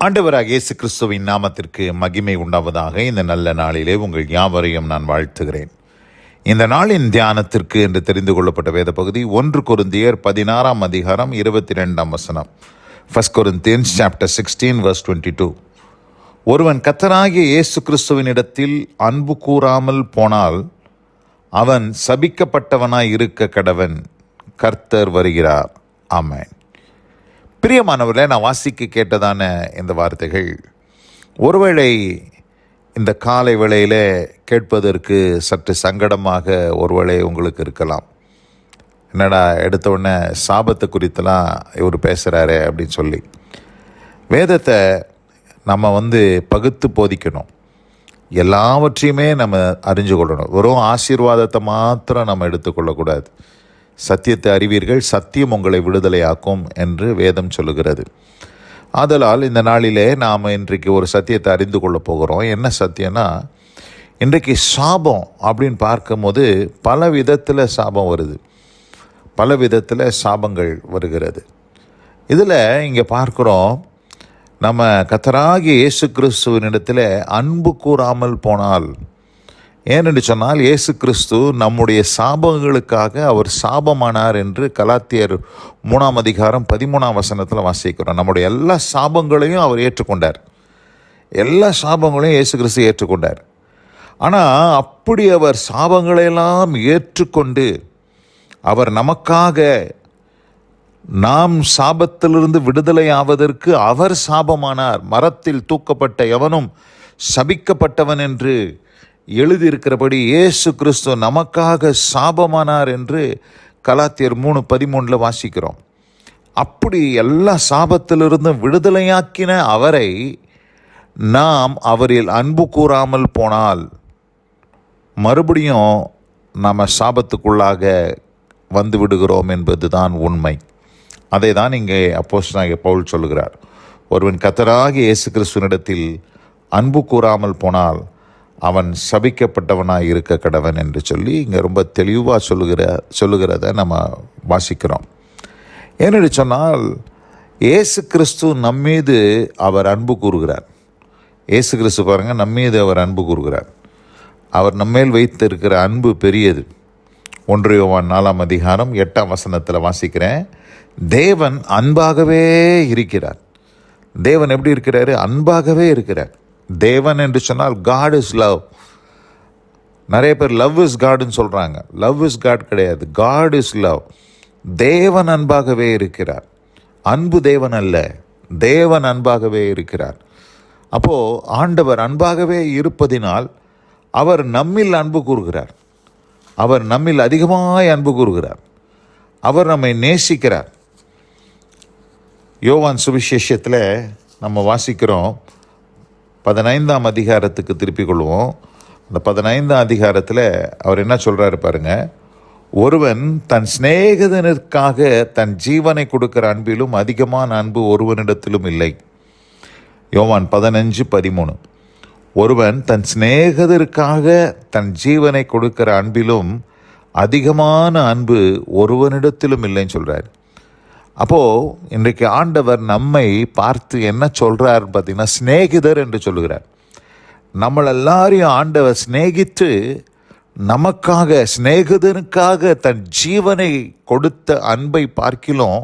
ஆண்டவராகிய இயேசு கிறிஸ்துவின் நாமத்திற்கு மகிமை உண்டாவதாக. இந்த நல்ல நாளிலே உங்கள் யாவரையும் நான் வாழ்த்துகிறேன். இந்த நாளின் தியானத்திற்கு என்று தெரிந்து கொள்ளப்பட்ட வேத பகுதி 1 கொரிந்தியர் 16 அதிகாரம் 22 வசனம். 1 Corinthians chapter 16 verse 22. ஒருவன் கர்த்தராகிய இயேசு கிறிஸ்துவினிடத்தில் அன்பு கூறாமல் போனால் அவன் சபிக்கப்பட்டவனாய் இருக்க கடவன். கர்த்தர் வருகிறார். ஆமென். பிரியமானவர்களே, நான் வாசிக்க கேட்டதான இந்த வார்த்தைகள் ஒருவேளை இந்த காலை வேளையில் கேட்பதற்கு சற்று சங்கடமாக ஒருவேளை உங்களுக்கு இருக்கலாம். என்னடா எடுத்த உடனே சாபத்தை குறித்தெல்லாம் இவர் பேசுகிறாரே அப்படின்னு சொல்லி. வேதத்தை நம்ம பகுத்து போதிக்கணும். எல்லாவற்றையுமே நம்ம அறிஞ்சு கொள்ளணும். வெறும் ஆசீர்வாதத்தை மாத்திரம் நம்ம எடுத்துக்கொள்ளக்கூடாது. சத்தியத்தை அறிவீர்கள், சத்தியம் உங்களை விடுதலையாக்கும் என்று வேதம் சொல்லுகிறது. ஆதலால் இந்த நாளிலே நாம் இன்றைக்கு ஒரு சத்தியத்தை அறிந்து கொள்ள போகிறோம். என்ன சத்தியம்னா, இன்றைக்கு சாபம் அப்படின்னு பார்க்கும்போது பல விதத்தில் சாபம் வருது, பல விதத்தில் சாபங்கள் வருகிறது. இதில் இங்கே பார்க்குறோம், நம்ம கர்த்தராகிய இயேசு கிறிஸ்துவினிடத்தில் அன்பு கூறாமல் போனால், ஏனென்று சொன்னால் இயேசு கிறிஸ்து நம்முடைய சாபங்களுக்காக அவர் சாபமானார் என்று கலாத்தியர் 3 அதிகாரம் 13 வசனத்தில் வாசிக்கிறோம். நம்முடைய எல்லா சாபங்களையும் அவர் ஏற்றுக்கொண்டார். எல்லா சாபங்களையும் இயேசு கிறிஸ்து ஏற்றுக்கொண்டார். ஆனால் அப்படி அவர் சாபங்களையெல்லாம் ஏற்றுக்கொண்டு அவர் நமக்காக நாம் சாபத்திலிருந்து விடுதலை ஆவதற்கு அவர் சாபமானார். மரத்தில் தூக்கப்பட்ட எவனும் சபிக்கப்பட்டவன் என்று எழுதியிருக்கிறபடி இயேசு கிறிஸ்து நமக்காக சாபமானார் என்று கலாத்தியர் 3:13 வாசிக்கிறோம். அப்படி எல்லா சாபத்திலிருந்தும் விடுதலையாக்கின அவரை நாம் அவரில் அன்பு கூறாமல் போனால் மறுபடியும் நாம் சாபத்துக்குள்ளாக வந்து விடுகிறோம் என்பதுதான் உண்மை. அதை தான் இங்கே அப்போஸ்தலனாகிய பவுல் சொல்லுகிறார். ஒருவன் கர்த்தராகிய இயேசு கிறிஸ்துவினிடத்தில் அன்பு கூறாமல் போனால் அவன் சபிக்கப்பட்டவனாக இருக்க கடவன் என்று சொல்லி இங்கே ரொம்ப தெளிவாக சொல்லுகிறத நம்ம வாசிக்கிறோம். ஏனென்று சொன்னால் இயேசு கிறிஸ்து நம்மீது அவர் அன்பு கூறுகிறார். இயேசு கிறிஸ்து பாருங்கள், நம்மீது அவர் அன்பு கூறுகிறார். அவர் நம்மேல் வைத்திருக்கிற அன்பு பெரியது. 1 யோவான் 4 அதிகாரம் 8 வசனத்தில் வாசிக்கிறேன். தேவன் அன்பாகவே இருக்கிறார். தேவன் எப்படி இருக்கிறாரு? அன்பாகவே இருக்கிறார். தேவன் என்று சொன்னால் காட் இஸ் லவ். நிறைய பேர் லவ் இஸ் காட்னு சொல்கிறாங்க. லவ் இஸ் காட் கிடையாது, காட் இஸ் லவ். தேவன் அன்பாகவே இருக்கிறார். அன்பு தேவன் அல்ல, தேவன் அன்பாகவே இருக்கிறார். அப்போது ஆண்டவர் அன்பாகவே இருப்பதினால் அவர் நம்மில் அன்பு கூறுகிறார். அவர் நம்மில் அதிகமாய் அன்பு கூறுகிறார். அவர் நம்மை நேசிக்கிறார். யோவான் சுவிசேஷத்தில் நம்ம வாசிக்கிறோம், 15 அதிகாரத்துக்கு திருப்பிக் கொள்வோம். அந்த 15 அதிகாரத்தில் அவர் என்ன சொல்கிறாரு பாருங்க. ஒருவன் தன் சிநேகிதனுக்காக தன் ஜீவனை கொடுக்கிற அன்பிலும் அதிகமான அன்பு ஒருவனிடத்திலும் இல்லை. யோவான் 15:13. ஒருவன் தன் சிநேகிதருக்காக தன் ஜீவனை கொடுக்கிற அன்பிலும் அதிகமான அன்பு ஒருவனிடத்திலும் இல்லைன்னு சொல்கிறார். அப்போது இன்றைக்கு ஆண்டவர் நம்மை பார்த்து என்ன சொல்கிறார் பார்த்தீங்கன்னா, சிநேகிதர் என்று சொல்லுகிறார். நம்மளெல்லாரையும் ஆண்டவர் சிநேகித்து நமக்காக, சிநேகிதனுக்காக தன் ஜீவனை கொடுத்த அன்பை பார்க்கிலும்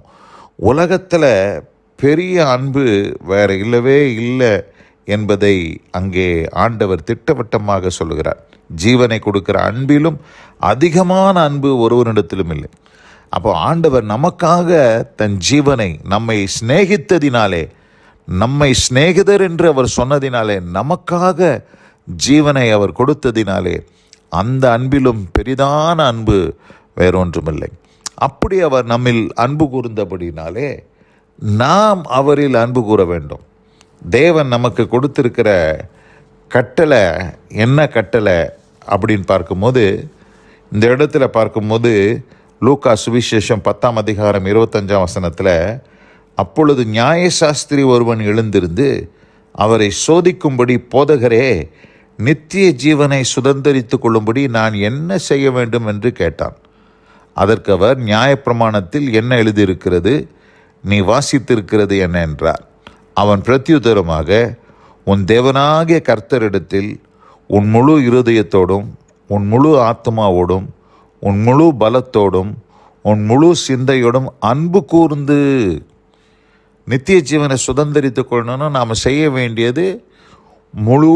உலகத்தில் பெரிய அன்பு வேறு இல்லவே இல்லை என்பதை அங்கே ஆண்டவர் திட்டவட்டமாக சொல்லுகிறார். ஜீவனை கொடுக்கிற அன்பிலும் அதிகமான அன்பு ஒருவனிடத்திலும் இல்லை. அப்போ ஆண்டவர் நமக்காக தன் ஜீவனை, நம்மை சிநேகித்ததினாலே, நம்மை சிநேகிதர் என்று அவர் சொன்னதினாலே, நமக்காக ஜீவனை அவர் கொடுத்ததினாலே, அந்த அன்பிலும் பெரிதான அன்பு வேறொன்றுமில்லை. அப்படி அவர் நம்மில் அன்பு கூர்ந்தபடினாலே நாம் அவரில் அன்பு கூற வேண்டும். தேவன் நமக்கு கொடுத்திருக்கிற கட்டளை என்ன கட்டளை அப்படின்னு பார்க்கும்போது, இந்த இடத்துல பார்க்கும்போது லூக்கா சுவிசேஷம் 10 அதிகாரம் 25 வசனத்தில், அப்பொழுது நியாயசாஸ்திரி ஒருவன் எழுந்திருந்து அவரை சோதிக்கும்படி, போதகரே, நித்திய ஜீவனை சுதந்தரித்து கொள்ளும்படி நான் என்ன செய்ய வேண்டும் என்று கேட்டான். அதற்கு அவர், நியாயப்பிரமாணத்தில் என்ன எழுதியிருக்கிறது, நீ வாசித்திருக்கிறது என்ன என்றார். அவன் பிரத்யுத்தரமாக, உன் தேவனாகிய கர்த்தரிடத்தில் உன் முழு இருதயத்தோடும், உன் முழு ஆத்மாவோடும், உன் முழு பலத்தோடும், உன் முழு சிந்தையோடும் அன்பு கூர்ந்து. நித்திய ஜீவனை சுதந்திரித்து கொள்ளணும்னா நாம் செய்ய வேண்டியது முழு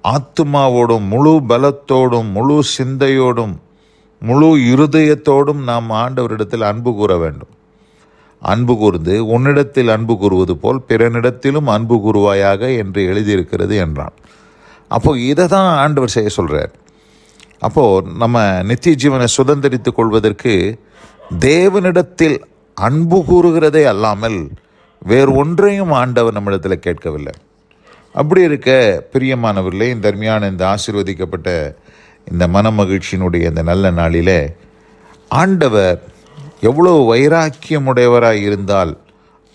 ஆத்மாவோடும், முழு பலத்தோடும், முழு சிந்தையோடும், முழு இருதயத்தோடும் நாம் ஆண்டவரிடத்தில் அன்பு கூற வேண்டும். அன்பு கூர்ந்து, உன்னிடத்தில் அன்பு கூறுவது போல் பிறனிடத்திலும் அன்பு கூறுவாயாக என்று எழுதியிருக்கிறது என்றான். அப்போது இதை தான் ஆண்டவர் செய்ய சொல்கிறார். அப்போது நம்ம நித்திய ஜீவனை சுதந்திரித்து கொள்வதற்கு தேவனிடத்தில் அன்பு கூறுகிறதே அல்லாமல் வேறு ஒன்றையும் ஆண்டவர் நம்மிடத்தில் கேட்கவில்லை. அப்படி இருக்க பிரியமானவர்களே, இந்த அருமையான இந்த ஆசீர்வதிக்கப்பட்ட இந்த மன மகிழ்ச்சியினுடைய இந்த நல்ல நாளிலே ஆண்டவர் எவ்வளோ வைராக்கியமுடையவராய் இருந்தால்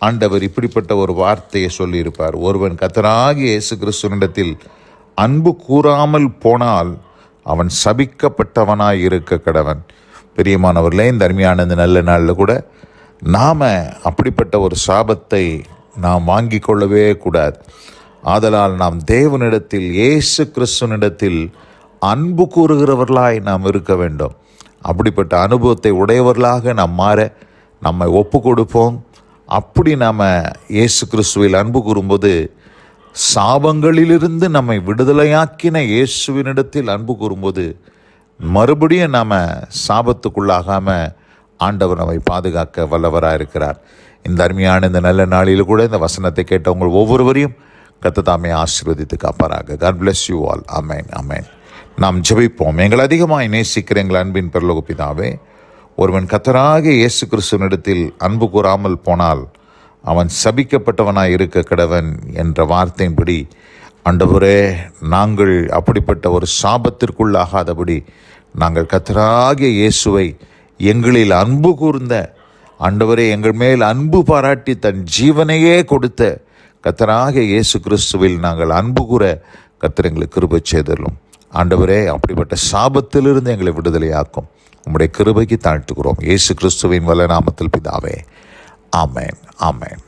ஆண்டவர் இப்படிப்பட்ட ஒரு வார்த்தையை சொல்லியிருப்பார். ஒருவன் கர்த்தராகிய இயேசு கிறிஸ்துவினிடத்தில் அன்பு கூறாமல் போனால் அவன் சபிக்கப்பட்டவனாய் இருக்க கடவன். பிரியமானவர்களே, இந்த அருமையான இந்த நல்ல நாளில் கூட நாம் அப்படிப்பட்ட ஒரு சாபத்தை நாம் வாங்கி கொள்ளவே கூடாது. ஆதலால் நாம் தேவனிடத்தில், இயேசு கிறிஸ்துவினிடத்தில் அன்பு கூறுகிறவர்களாய் நாம் இருக்க வேண்டும். அப்படிப்பட்ட அனுபவத்தை உடையவர்களாக நாம் மாற நம்மை ஒப்பு கொடுப்போம். அப்படி நாம் இயேசு கிறிஸ்துவில் அன்பு கூறும்போது சாபங்களிலிருந்து நம்மை விடுதலையாக்கின இயேசுவினிடத்தில் அன்பு கூறும்போது மறுபடியும் நாம் சாபத்துக்குள்ளாகாமல் ஆண்டவர் நம்மை பாதுகாக்க வல்லவராக இருக்கிறார். இந்த அருமையான இந்த நல்ல நாளில் கூட இந்த வசனத்தை கேட்டவங்க ஒவ்வொருவரையும் கர்த்தர் தாமே ஆசீர்வதித்து காப்பாராக. God bless you all. ஆமென், ஆமென். நாம் ஜெபிப்போம். எங்கள் அதிகமாய் நேசிக்கிற எங்கள் அன்பின் பரலோக பிதாவே, ஒருவன் கர்த்தராகிய இயேசு கிறிஸ்துவினிடத்தில் அன்பு கூறாமல் போனால் அவன் சபிக்கப்பட்டவனாய் இருக்க கடவன் என்ற வார்த்தையின்படி ஆண்டவரே, நாங்கள் அப்படிப்பட்ட ஒரு சாபத்திற்குள்ளாகாதபடி நாங்கள் கர்த்தராகிய இயேசுவை எங்களில் அன்பு கூர்ந்த ஆண்டவரே, எங்கள் மேல் அன்பு பாராட்டி தன் ஜீவனையே கொடுத்த கர்த்தராகிய இயேசு கிறிஸ்துவில் நாங்கள் அன்பு கூற கர்த்தர் எங்களுக்கு கிருபை செய்தருளும். ஆண்டவரே, அப்படிப்பட்ட சாபத்திலிருந்து எங்களை விடுதலையாக்கும். உம்முடைய கிருபைக்கு தாழ்த்துகிறோம். இயேசு கிறிஸ்துவின் வல்ல நாமத்தில் பிதாவே. ஆமென், ஆமென்.